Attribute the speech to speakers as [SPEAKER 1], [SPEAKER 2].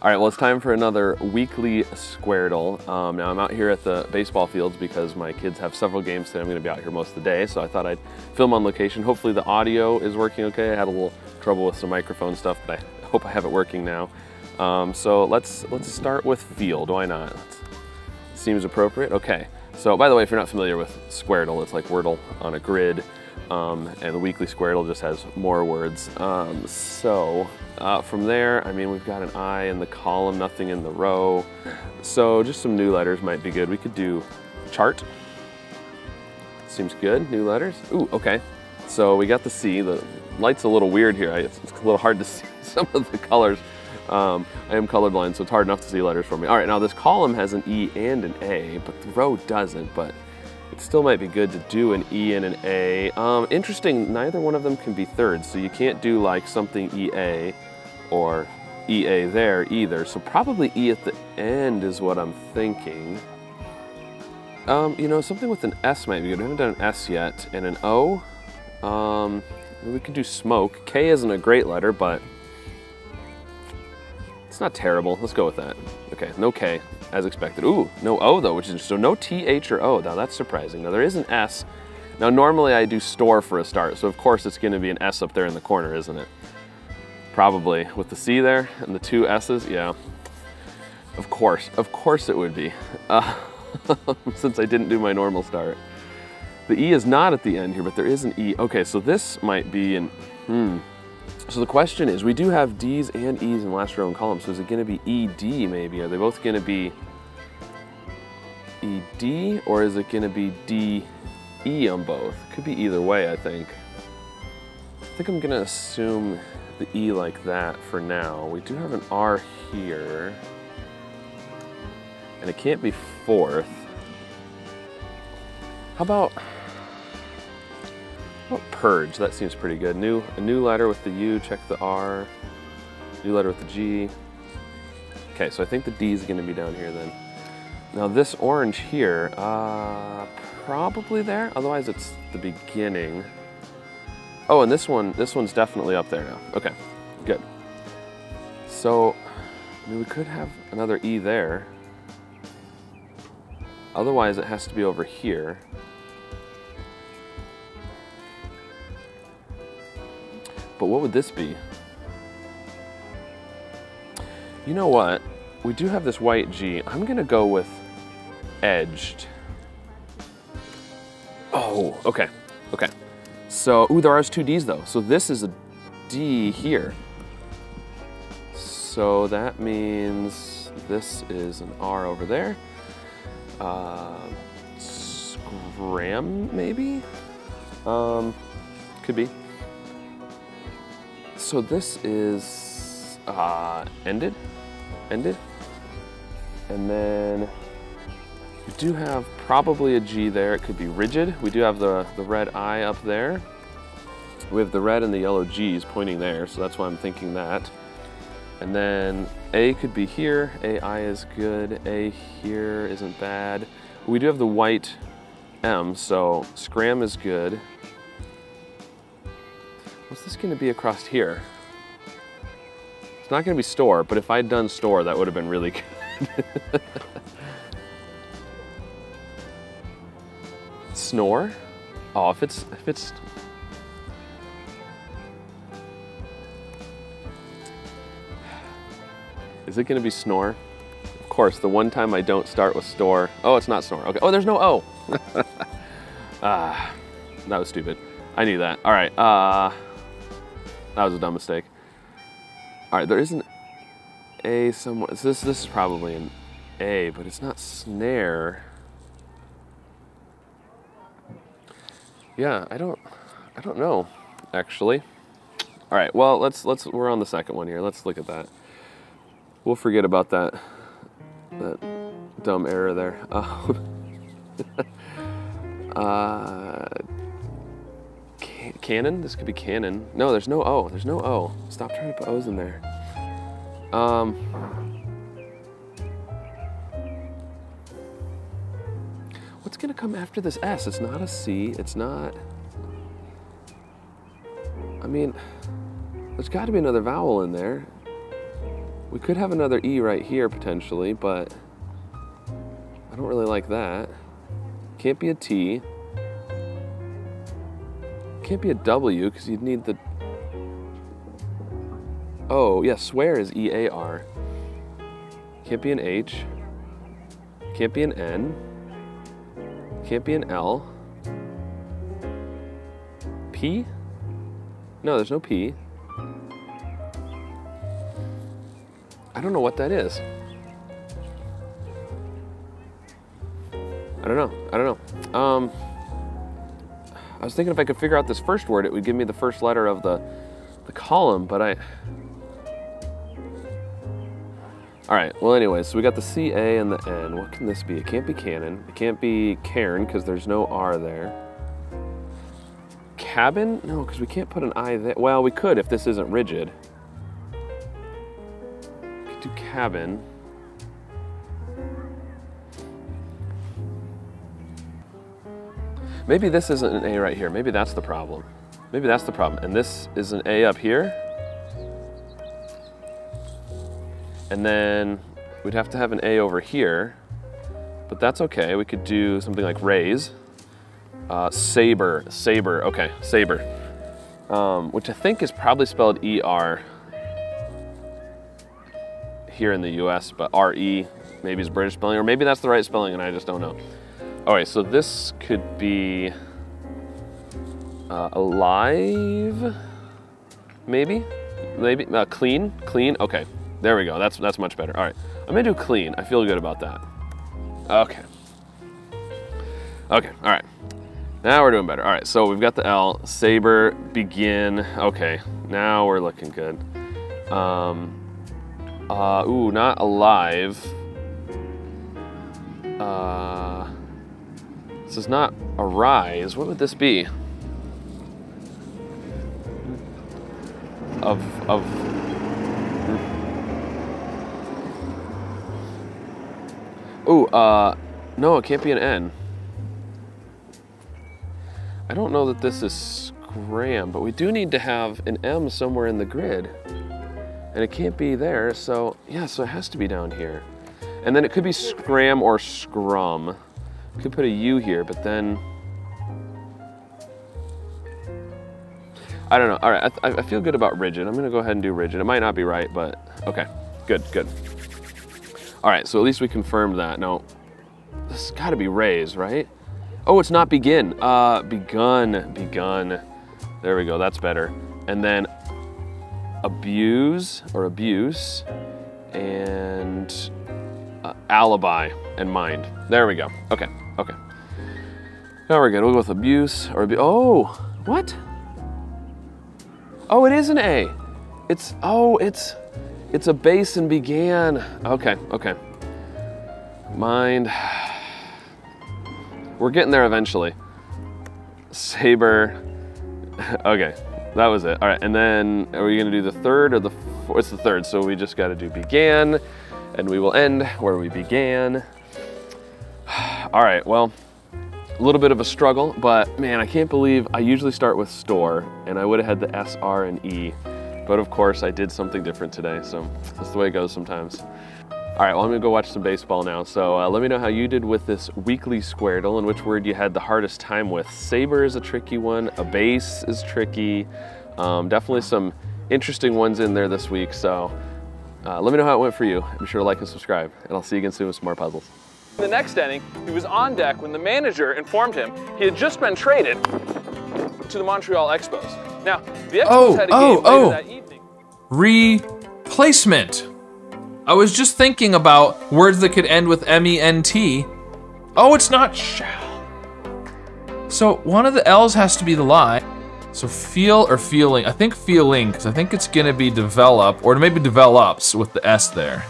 [SPEAKER 1] All right, well, it's time for another weekly Squardle. Now, I'm out here at the baseball fields because my kids have several games today. I'm going to be out here most of the day, so I thought I'd film on location. Hopefully the audio is working okay. I had a little trouble with some microphone stuff, but I hope I have it working now. So let's start with field. Why not? Seems appropriate. Okay. So, by the way, if you're not familiar with Squardle, it's like Wordle on a grid, and the weekly Squardle just has more words. From there, I mean, we've got an I in the column, nothing in the row. So just some new letters might be good. We could do chart. Seems good, new letters. Ooh, okay. So we got the C. The light's a little weird here. It's a little hard to see some of the colors. I am colorblind, so it's hard enough to see letters for me. All right, now this column has an E and an A, but the row doesn't, but it still might be good to do an E and an A. Interesting, neither one of them can be thirds, so you can't do like something EA or EA there either. So probably E at the end is what I'm thinking. You know, something with an S might be good. We haven't done an S yet, and an O. We could do smoke. K isn't a great letter, but it's not terrible. Let's go with that. Okay, no K, as expected. Ooh, no O though, which is, so no T, H, or O. Now that's surprising. Now there is an S. Now normally I do store for a start, so of course it's gonna be an S up there in the corner, isn't it? Probably, with the C there and the two S's, yeah. Of course it would be. Since I didn't do my normal start. The E is not at the end here, but there is an E. Okay, so this might be an, So the question is, we do have D's and E's in last row and column, so is it gonna be ED maybe? Are they both gonna be ED, or is it gonna be DE on both? Could be either way, I think. I think I'm gonna assume the E like that for now. We do have an R here, and it can't be fourth. How about purge? That seems pretty good. A new letter with the U, check the R. New letter with the G. Okay, so I think the D is gonna be down here then. Now this orange here, probably there, otherwise it's the beginning. Oh, and this one's definitely up there now. Okay, good. So, I mean, we could have another E there. Otherwise it has to be over here. But what would this be? You know what? We do have this white G. I'm gonna go with edged. Oh, okay, okay. So, ooh, there are two D's though. So this is a D here. So that means this is an R over there. Scram, maybe? Could be. So this is ended, and then we do have probably a G there. It could be rigid. We do have the red I up there. We have the red and the yellow G's pointing there, so that's why I'm thinking that. And then A could be here. AI is good. A here isn't bad. We do have the white M, so scram is good. What's this gonna be across here? It's not gonna be store, but if I'd done store, that would have been really good. Snore? Oh, if it's, is it gonna be snore? Of course, the one time I don't start with store. Oh, it's not snore, okay. Oh, there's no O. That was stupid. I knew that. All right, that was a dumb mistake. All right, there is an A somewhere. So this is probably an A, but it's not snare. Yeah, I don't know, actually. All right, well, we're on the second one here. Let's look at that. We'll forget about that dumb error there. Cannon? This could be cannon. No, there's no O. There's no O. Stop trying to put O's in there. What's gonna come after this S? It's not a C. It's not. I mean, there's got to be another vowel in there. We could have another E right here potentially, but I don't really like that. Can't be a T. Can't be a W because you'd need the... Oh, yeah, swear is E-A-R. Can't be an H. Can't be an N. Can't be an L. P? No, there's no P. I don't know what that is. I don't know. I was thinking if I could figure out this first word, it would give me the first letter of the column, but I... All right, well anyways, so we got the C, A, and the N. What can this be? It can't be cannon. It can't be cairn, because there's no R there. Cabin? No, because we can't put an I there. Well, we could if this isn't rigid. We could do cabin. Maybe this isn't an A right here. Maybe that's the problem. Maybe that's the problem. And this is an A up here. And then we'd have to have an A over here, but that's okay. We could do something like raise. Saber, okay, saber. Which I think is probably spelled E-R here in the US, but R-E maybe is British spelling, or maybe that's the right spelling and I just don't know. All right, so this could be alive, maybe, clean, okay. There we go, that's much better. All right, I'm gonna do clean. I feel good about that. Okay, all right. Now we're doing better. All right, so we've got the L, saber, begin. Okay, now we're looking good. Ooh, not alive. This is not arise. What would this be? Ooh, no, it can't be an N. I don't know that this is scram, but we do need to have an M somewhere in the grid. And it can't be there, so yeah, so it has to be down here. And then it could be scram or scrum. Could put a U here, but then... I don't know, all right, I feel good about rigid. I'm gonna go ahead and do rigid. It might not be right, but okay, good. All right, so at least we confirmed that. No, this has gotta be raise, right? Oh, it's not begin. Begun. There we go, that's better. And then abuse or abuse and alibi and mind. There we go. Okay. Now we're good. We'll go with abuse or abuse. Oh, what? Oh, it is an A. It's a base and began. Okay. Mind. We're getting there eventually. Saber. Okay, that was it. All right, and then are we gonna do the third or the fourth? It's the third, so we just gotta do began, and we will end where we began. All right, well, a little bit of a struggle, but man, I can't believe I usually start with store, and I would have had the S, R, and E. But of course, I did something different today, so that's the way it goes sometimes. All right, well, I'm gonna go watch some baseball now. So let me know how you did with this weekly Squardle and which word you had the hardest time with. Saber is a tricky one, a base is tricky. Definitely some interesting ones in there this week. So let me know how it went for you. Be sure to like and subscribe, and I'll see you again soon with some more puzzles.
[SPEAKER 2] The next inning, he was on deck when the manager informed him he had just been traded to the Montreal Expos. Now, the Expos had a game later that evening.
[SPEAKER 3] Replacement. I was just thinking about words that could end with M-E-N-T. Oh, it's not shall. So one of the L's has to be the lie. So feel or feeling. I think feeling, because I think it's gonna be develop, or maybe develops with the S there.